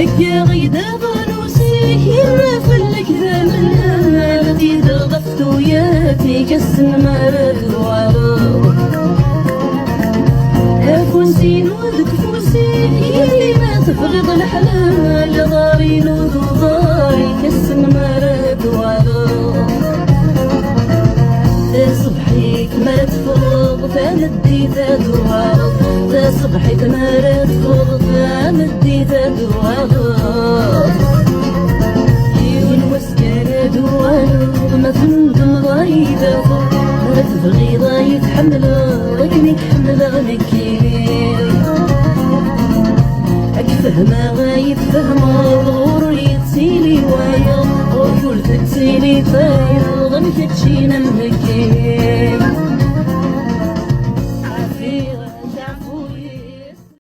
هكا غيدا ظنوسيك يرفلك ذا من الذي ضغفت وياك كسن مرد وعرض أفوسين وذك فوسيك اللي ما تفرض الحلال ضارين وضاري كسن مرد وعرض صبحيك ما تفرض فندي تدوار صبحيك ما تفرض فندي تدوار يون وسكان دوار ما تندم ضايدة ما تبغي ضايد حملك ميك حمل غنكي